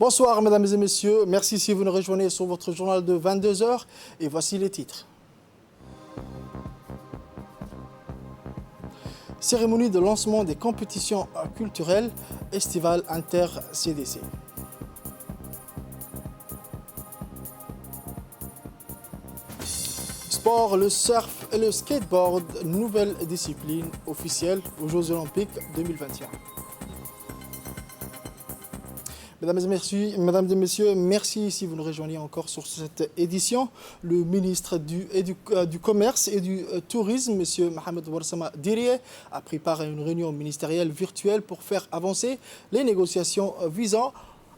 Bonsoir mesdames et messieurs, merci si vous nous rejoignez sur votre journal de 22 heures et voici les titres. Cérémonie de lancement des compétitions culturelles estivales inter-CDC. Sport, le surf et le skateboard, nouvelle discipline officielle aux Jeux Olympiques 2021. Mesdames et messieurs, merci si vous nous rejoignez encore sur cette édition. Le ministre du Commerce et du Tourisme, M. Mohamed Ouarsama Diriye, a préparé une réunion ministérielle virtuelle pour faire avancer les négociations visant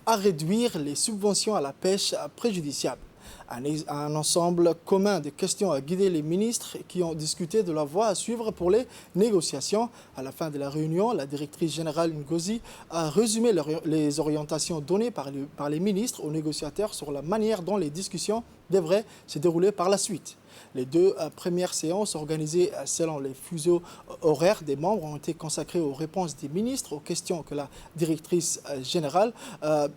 à réduire les subventions à la pêche préjudiciables. Un ensemble commun de questions a guidé les ministres qui ont discuté de la voie à suivre pour les négociations. À la fin de la réunion, la directrice générale Ngozi a résumé les orientations données par les ministres aux négociateurs sur la manière dont les discussions devraient se dérouler par la suite. Les deux premières séances organisées selon les fuseaux horaires des membres ont été consacrées aux réponses des ministres aux questions que la directrice générale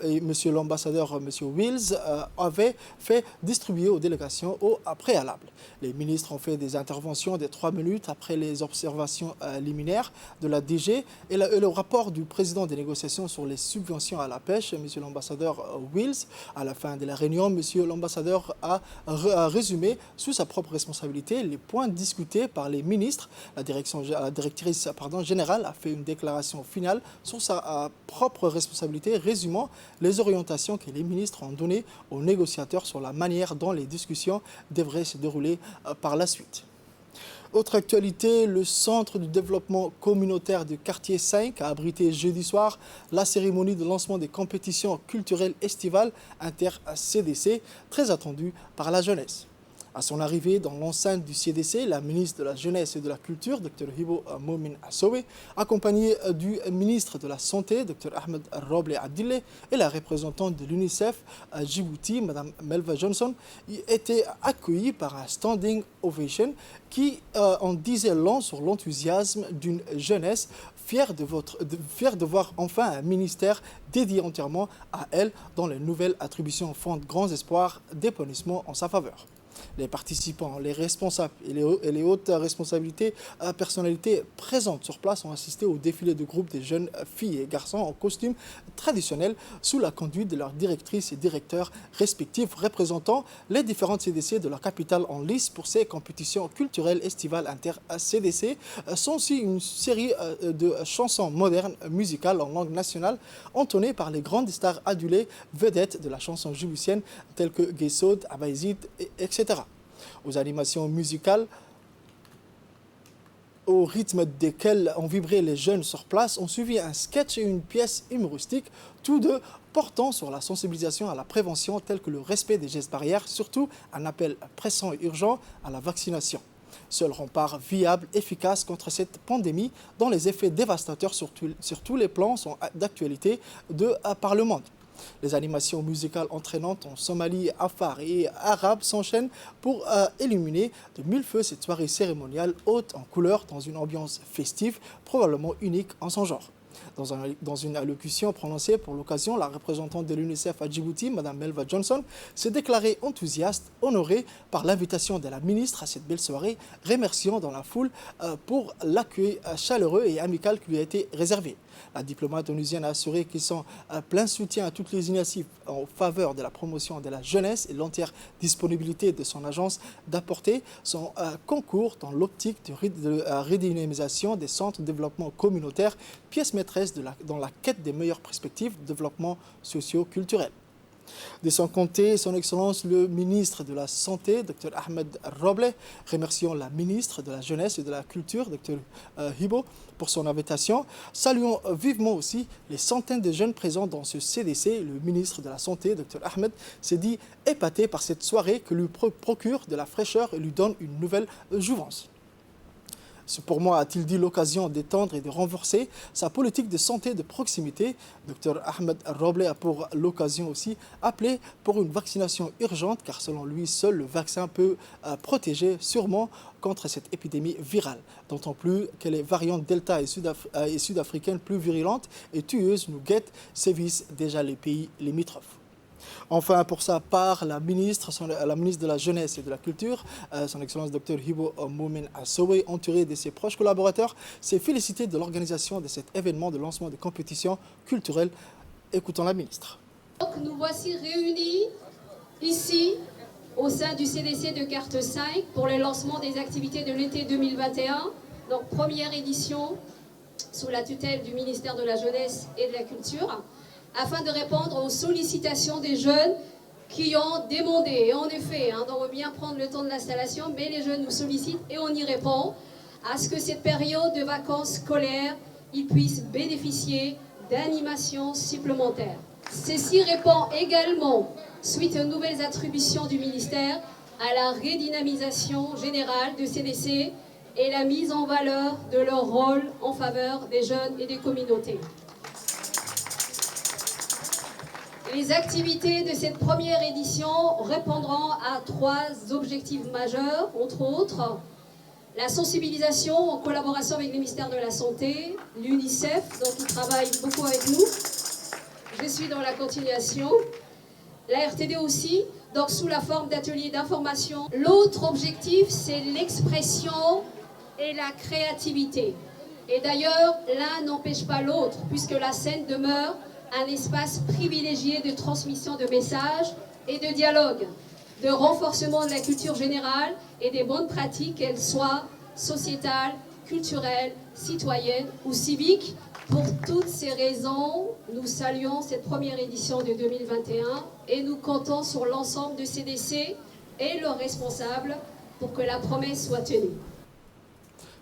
et monsieur l'ambassadeur, monsieur Wills, avaient fait distribuer aux délégations au préalable. Les ministres ont fait des interventions de 3 minutes après les observations liminaires de la DG et le rapport du président des négociations sur les subventions à la pêche, monsieur l'ambassadeur Wills. À la fin de la réunion, monsieur l'ambassadeur a résumé sous sa propre responsabilité les points discutés par les ministres. La directrice générale a fait une déclaration finale sur sa propre responsabilité, résumant les orientations que les ministres ont données aux négociateurs sur la manière dont les discussions devraient se dérouler par la suite. Autre actualité, le Centre de développement communautaire du quartier 5 a abrité jeudi soir la cérémonie de lancement des compétitions culturelles estivales inter-CDC, très attendue par la jeunesse. À son arrivée dans l'enceinte du CDC, la ministre de la Jeunesse et de la Culture, Dr Hibo Momin Assowe, accompagnée du ministre de la Santé, Dr Ahmed Roble Abdille, et la représentante de l'UNICEF à Djibouti, Mme Melva Johnson, étaient accueillis par un standing ovation qui en disait long sur l'enthousiasme d'une jeunesse fière de voir enfin un ministère dédié entièrement à elle dont les nouvelles attributions fondent grands espoirs d'épanouissement en sa faveur. Les participants, les responsables et les hautes personnalités présentes sur place ont assisté au défilé de groupes de jeunes filles et garçons en costume traditionnel sous la conduite de leurs directrices et directeurs respectifs représentant les différentes CDC de la capitale en lice pour ces compétitions culturelles estivales inter-CDC. Sont aussi une série de chansons modernes musicales en langue nationale entonnées par les grandes stars adulées vedettes de la chanson djiboutienne telles que Guessaud, Abaïzid, etc. Aux animations musicales au rythme desquelles ont vibré les jeunes sur place, ont suivi un sketch et une pièce humoristique, tous deux portant sur la sensibilisation à la prévention telle que le respect des gestes barrières, surtout un appel pressant et urgent à la vaccination. Seul rempart viable, efficace contre cette pandémie dont les effets dévastateurs sur tous les plans sont d'actualité par le monde. Les animations musicales entraînantes en Somalie, Afar et Arabe s'enchaînent pour illuminer de mille feux cette soirée cérémoniale haute en couleurs dans une ambiance festive, probablement unique en son genre. Dans une allocution prononcée pour l'occasion, la représentante de l'UNICEF à Djibouti, Mme Melva Johnson, s'est déclarée enthousiaste, honorée par l'invitation de la ministre à cette belle soirée, remerciant dans la foule pour l'accueil chaleureux et amical qui lui a été réservé. La diplomate onusienne a assuré qu'ils sont plein soutien à toutes les initiatives en faveur de la promotion de la jeunesse et l'entière disponibilité de son agence d'apporter son concours dans l'optique de la redynamisation des centres de développement communautaire, pièce maîtresse dans la quête des meilleures perspectives de développement socio-culturel. De son côté, son Excellence le ministre de la Santé, Dr Ahmed Roble, remerciant la ministre de la Jeunesse et de la Culture, Dr Hibo, pour son invitation. Saluons vivement aussi les centaines de jeunes présents dans ce CDC. Le ministre de la Santé, Dr Ahmed, s'est dit épaté par cette soirée que lui procure de la fraîcheur et lui donne une nouvelle jouvence. Pour moi, a-t-il dit, l'occasion d'étendre et de renforcer sa politique de santé de proximité. Dr Ahmed Roble a pour l'occasion aussi appelé pour une vaccination urgente, car selon lui, seul le vaccin peut protéger sûrement contre cette épidémie virale. D'autant plus que les variantes Delta et sud-africaines plus virulentes et tueuses nous guettent, sévissent déjà les pays limitrophes. Enfin, pour sa part, la ministre de la Jeunesse et de la Culture, son Excellence Dr Hibo Moumen Assowe, entourée de ses proches collaborateurs, s'est félicitée de l'organisation de cet événement de lancement de compétitions culturelles. Écoutons la ministre. Donc, nous voici réunis ici au sein du CDC de Carte 5 pour le lancement des activités de l'été 2021. Donc, première édition sous la tutelle du ministère de la Jeunesse et de la Culture, afin de répondre aux sollicitations des jeunes qui ont demandé. Et en effet, on veut bien prendre le temps de l'installation, mais les jeunes nous sollicitent et on y répond à ce que cette période de vacances scolaires, ils puissent bénéficier d'animations supplémentaires. Ceci répond également, suite aux nouvelles attributions du ministère, à la redynamisation générale de CDC et la mise en valeur de leur rôle en faveur des jeunes et des communautés. Les activités de cette première édition répondront à 3 objectifs majeurs, entre autres la sensibilisation en collaboration avec le ministère de la Santé, l'UNICEF, donc qui travaille beaucoup avec nous. Je suis dans la continuation. La RTD aussi, donc sous la forme d'ateliers d'information. L'autre objectif, c'est l'expression et la créativité. Et d'ailleurs, l'un n'empêche pas l'autre, puisque la scène demeure un espace privilégié de transmission de messages et de dialogue, de renforcement de la culture générale et des bonnes pratiques, qu'elles soient sociétales, culturelles, citoyennes ou civiques. Pour toutes ces raisons, nous saluons cette première édition de 2021 et nous comptons sur l'ensemble de CDC et leurs responsables pour que la promesse soit tenue.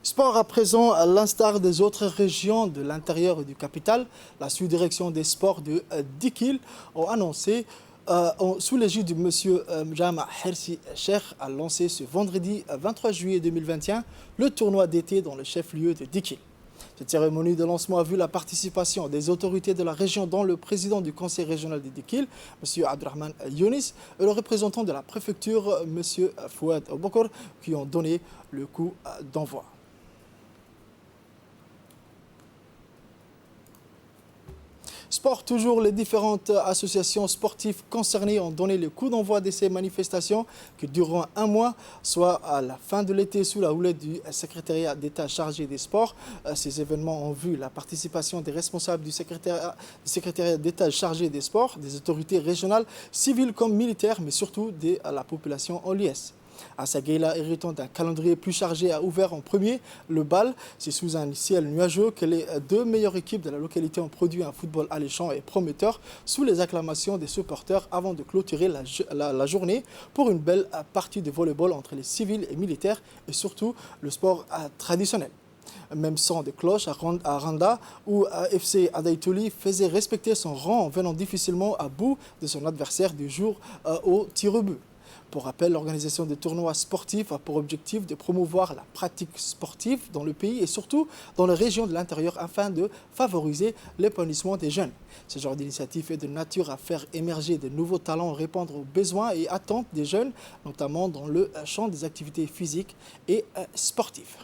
Sport à présent, à l'instar des autres régions de l'intérieur et du capital, la sous-direction des sports de Dikil ont annoncé, sous l'égide de M. Jama Hersi Cheikh, a lancé ce vendredi 23 juillet 2021 le tournoi d'été dans le chef-lieu de Dikil. Cette cérémonie de lancement a vu la participation des autorités de la région, dont le président du conseil régional de Dikil, M. Abdrahman Younis, et le représentant de la préfecture, M. Fouad Obokor, qui ont donné le coup d'envoi. Sport toujours, les différentes associations sportives concernées ont donné le coup d'envoi de ces manifestations qui dureront 1 mois, soit à la fin de l'été, sous la houlette du secrétariat d'État chargé des sports. Ces événements ont vu la participation des responsables du secrétariat d'État chargé des sports, des autorités régionales, civiles comme militaires, mais surtout de la population en liesse. Assaguela, héritant d'un calendrier plus chargé, a ouvert en premier le bal. C'est sous un ciel nuageux que les 2 meilleures équipes de la localité ont produit un football alléchant et prometteur sous les acclamations des supporters avant de clôturer la journée pour une belle partie de volleyball entre les civils et militaires et surtout le sport traditionnel. Même son de cloche à Randa, où FC Adaitoli faisait respecter son rang en venant difficilement à bout de son adversaire du jour au tir au but. Pour rappel, l'organisation des tournois sportifs a pour objectif de promouvoir la pratique sportive dans le pays et surtout dans les régions de l'intérieur afin de favoriser l'épanouissement des jeunes. Ce genre d'initiative est de nature à faire émerger de nouveaux talents, répondre aux besoins et attentes des jeunes, notamment dans le champ des activités physiques et sportives.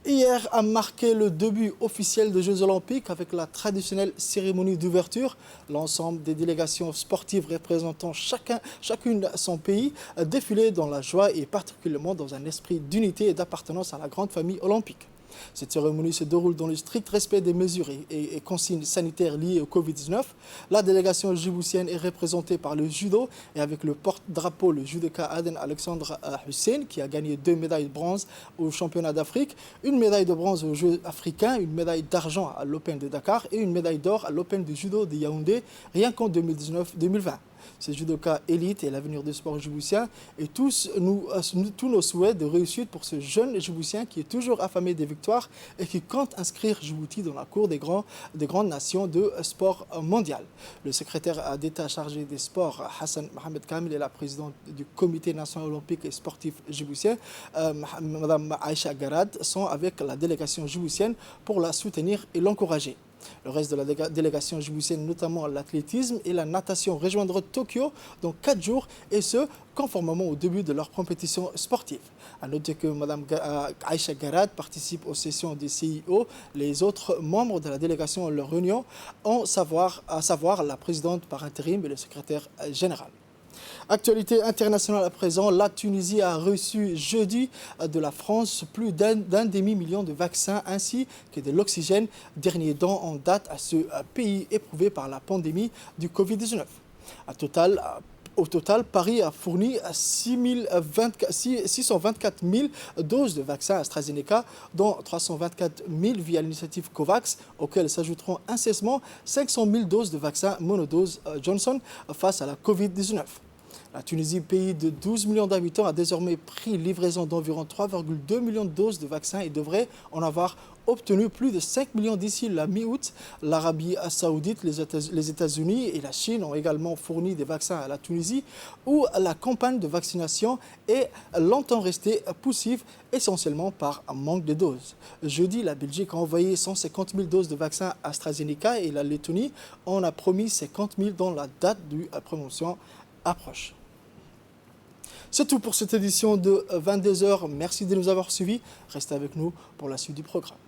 Hier a marqué le début officiel des Jeux Olympiques avec la traditionnelle cérémonie d'ouverture. L'ensemble des délégations sportives représentant chacune son pays défilaient dans la joie et particulièrement dans un esprit d'unité et d'appartenance à la grande famille olympique. Cette cérémonie se déroule dans le strict respect des mesures et consignes sanitaires liées au Covid-19. La délégation djiboutienne est représentée par le judo et avec le porte-drapeau, le judoka Aden Alexandre Hussein, qui a gagné 2 médailles de bronze au championnat d'Afrique, une médaille de bronze aux Jeux africains, une médaille d'argent à l'Open de Dakar et une médaille d'or à l'Open de judo de Yaoundé, rien qu'en 2019-2020. ces judokas élites et l'avenir du sport djiboutien. Et tous nos souhaits de réussite pour ce jeune Djiboutien qui est toujours affamé des victoires et qui compte inscrire Djibouti dans la cour des grandes nations de sport mondial. Le secrétaire d'État chargé des sports, Hassan Mohamed Kamil, et la présidente du comité national olympique et sportif djiboutien, Mme Aïcha Garad, sont avec la délégation djiboutienne pour la soutenir et l'encourager. Le reste de la délégation djiboutienne, notamment l'athlétisme et la natation, rejoindront Tokyo dans 4 jours, et ce, conformément au début de leur compétition sportive. À noter que Mme Aïcha Garad participe aux sessions du CIO. Les autres membres de la délégation en leur réunion, à savoir la présidente par intérim et le secrétaire général. Actualité internationale à présent, la Tunisie a reçu jeudi de la France plus d'un demi-million de vaccins ainsi que de l'oxygène, dernier don en date à ce pays éprouvé par la pandémie du Covid-19. Au total, Paris a fourni 624 000 doses de vaccins AstraZeneca, dont 324 000 via l'initiative COVAX, auxquelles s'ajouteront incessamment 500 000 doses de vaccins monodose Johnson face à la Covid-19. La Tunisie, pays de 12 millions d'habitants, a désormais pris livraison d'environ 3,2 millions de doses de vaccins et devrait en avoir obtenu plus de 5 millions d'ici la mi-août. L'Arabie saoudite, les États-Unis et la Chine ont également fourni des vaccins à la Tunisie, où la campagne de vaccination est longtemps restée poussive, essentiellement par un manque de doses. Jeudi, la Belgique a envoyé 150 000 doses de vaccins AstraZeneca et la Lettonie en a promis 50 000 dont la date de promotion approche. C'est tout pour cette édition de 22h. Merci de nous avoir suivis. Restez avec nous pour la suite du programme.